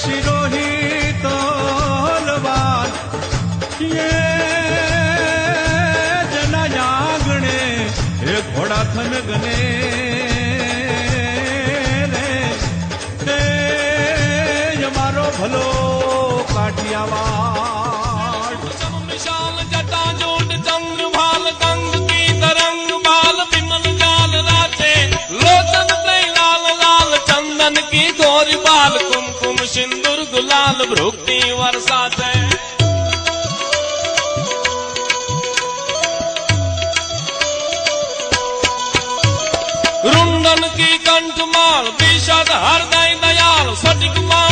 शिरोही तलवार ये जना जागणे हे घोड़ा थन गने रे ते हमारो भलो काठियावाड़ विशाल जटा जोड़ जंग भाल गंग की तरंग बाल विमल जाल राचे लोचन पे लाल लाल चंदन की गोरी बाल कुमकुम सिंदूर गुलाल भ्रुक्ति वर्षाते रुंडन की कंठमाल विशद हृदय दयाल सटिक माल